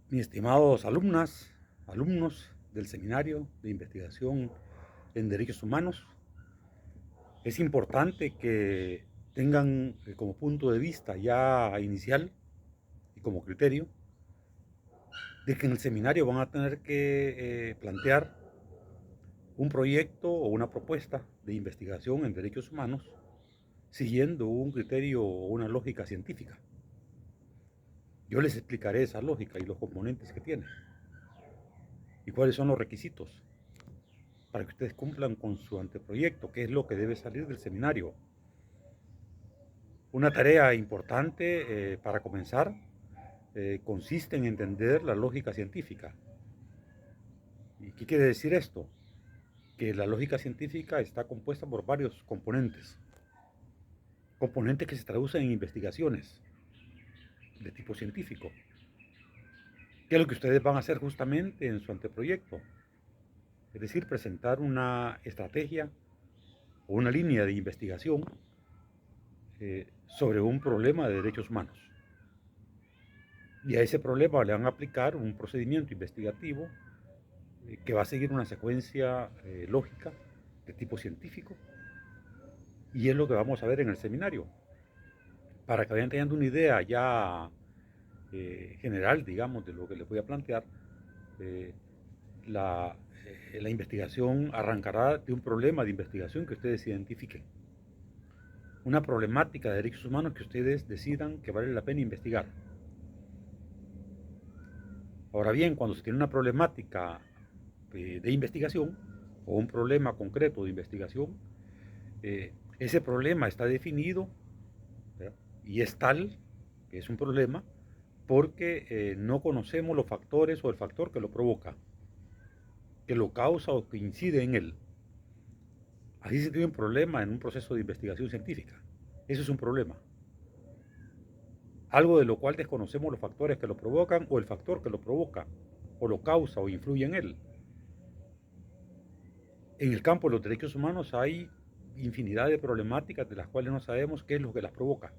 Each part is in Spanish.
Mis estimados alumnos del Seminario de Investigación en Derechos Humanos, es importante que tengan como punto de vista ya inicial y como criterio de que en el seminario van a tener que plantear un proyecto o una propuesta de investigación en derechos humanos siguiendo un criterio o una lógica científica. Yo les explicaré esa lógica y los componentes que tiene y cuáles son los requisitos para que ustedes cumplan con su anteproyecto, qué es lo que debe salir del seminario. Una tarea importante para comenzar consiste en entender la lógica científica. ¿Y qué quiere decir esto? Que la lógica científica está compuesta por varios componentes. Componentes que se traducen en investigaciones de tipo científico. ¿Qué es lo que ustedes van a hacer justamente en su anteproyecto? Es decir, presentar una estrategia o una línea de investigación sobre un problema de derechos humanos. Y a ese problema le van a aplicar un procedimiento investigativo que va a seguir una secuencia lógica de tipo científico. Y es lo que vamos a ver en el seminario. Para que vayan teniendo una idea ya general, digamos, de lo que les voy a plantear, eh, la, la investigación arrancará de un problema de investigación que ustedes identifiquen. Una problemática de derechos humanos que ustedes decidan que vale la pena investigar. Ahora bien, cuando se tiene una problemática de investigación o un problema concreto de investigación, ese problema está definido, ¿verdad? Y es tal que es un problema porque no conocemos los factores o el factor que lo provoca, que lo causa o que incide en él. Así se tiene un problema en un proceso de investigación científica. Eso es un problema. Algo de lo cual desconocemos los factores que lo provocan o el factor que lo provoca o lo causa o influye en él. En el campo de los derechos humanos hay infinidad de problemáticas de las cuales no sabemos qué es lo que las provoca.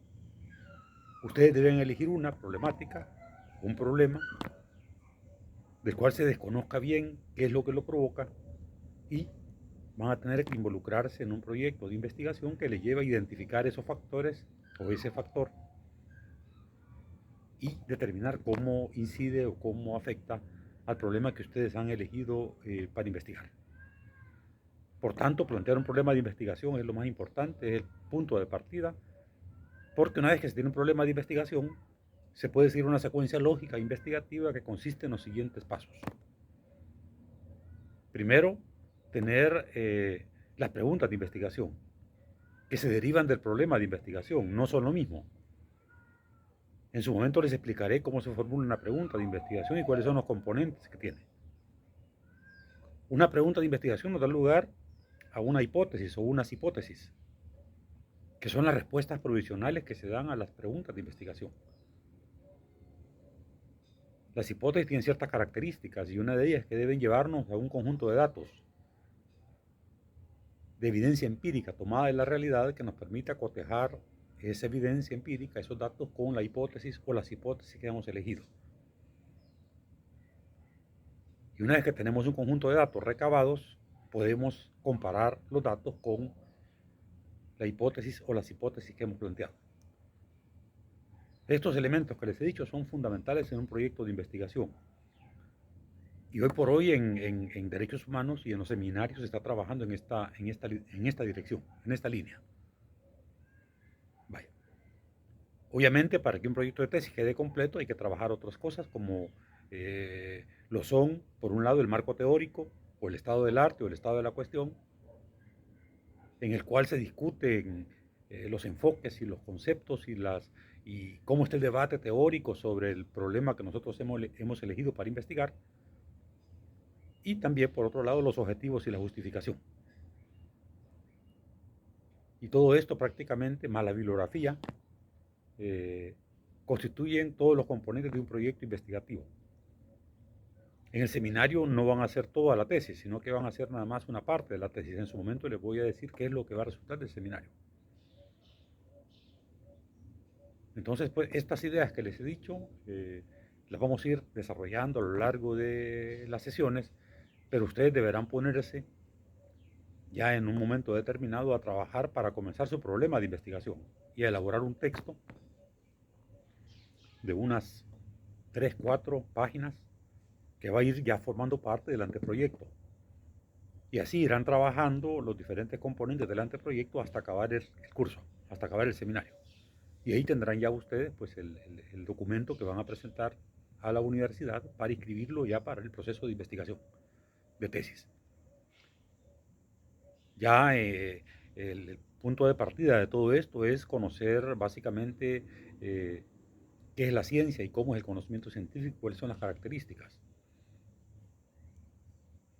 Ustedes deben elegir una problemática, un problema, del cual se desconozca bien qué es lo que lo provoca y van a tener que involucrarse en un proyecto de investigación que les lleve a identificar esos factores o ese factor y determinar cómo incide o cómo afecta al problema que ustedes han elegido para investigar. Por tanto, plantear un problema de investigación es lo más importante, es el punto de partida, porque una vez que se tiene un problema de investigación, se puede seguir una secuencia lógica investigativa que consiste en los siguientes pasos. Primero, tener las preguntas de investigación, que se derivan del problema de investigación, no son lo mismo. En su momento les explicaré cómo se formula una pregunta de investigación y cuáles son los componentes que tiene. Una pregunta de investigación nos da lugar a una hipótesis o unas hipótesis, que son las respuestas provisionales que se dan a las preguntas de investigación. Las hipótesis tienen ciertas características y una de ellas es que deben llevarnos a un conjunto de datos, de evidencia empírica tomada de la realidad que nos permita cotejar esa evidencia empírica, esos datos, con la hipótesis o las hipótesis que hemos elegido. Y una vez que tenemos un conjunto de datos recabados, podemos comparar los datos con la hipótesis o las hipótesis que hemos planteado. Estos elementos que les he dicho son fundamentales en un proyecto de investigación. Y hoy por hoy en derechos humanos y en los seminarios se está trabajando en esta dirección, en esta línea. Vaya. Obviamente, para que un proyecto de tesis quede completo hay que trabajar otras cosas como lo son, por un lado, el marco teórico o el estado del arte o el estado de la cuestión, en el cual se discuten los enfoques y los conceptos y cómo está el debate teórico sobre el problema que nosotros hemos elegido para investigar, y también, por otro lado, los objetivos y la justificación. Y todo esto prácticamente, más la bibliografía, eh, constituyen todos los componentes de un proyecto investigativo. En el seminario no van a hacer toda la tesis, sino que van a hacer nada más una parte de la tesis. En su momento les voy a decir qué es lo que va a resultar del seminario. Entonces, pues, estas ideas que les he dicho las vamos a ir desarrollando a lo largo de las sesiones, pero ustedes deberán ponerse ya en un momento determinado a trabajar para comenzar su problema de investigación y a elaborar un texto de unas 3, 4 páginas que va a ir ya formando parte del anteproyecto. Y así irán trabajando los diferentes componentes del anteproyecto hasta acabar el curso, hasta acabar el seminario. Y ahí tendrán ya ustedes pues el documento que van a presentar a la universidad para inscribirlo ya para el proceso de investigación de tesis. Ya el punto de partida de todo esto es conocer básicamente qué es la ciencia y cómo es el conocimiento científico, cuáles son las características.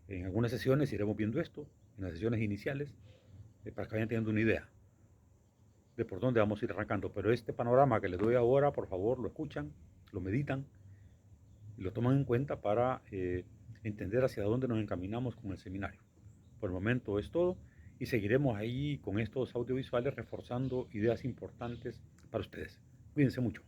En algunas sesiones iremos viendo esto, en las sesiones iniciales, para que vayan teniendo una idea de por dónde vamos a ir arrancando. Pero este panorama que les doy ahora, por favor, lo escuchan, lo meditan y lo toman en cuenta para entender hacia dónde nos encaminamos con el seminario. Por el momento es todo y seguiremos ahí con estos audiovisuales reforzando ideas importantes para ustedes. Cuídense mucho.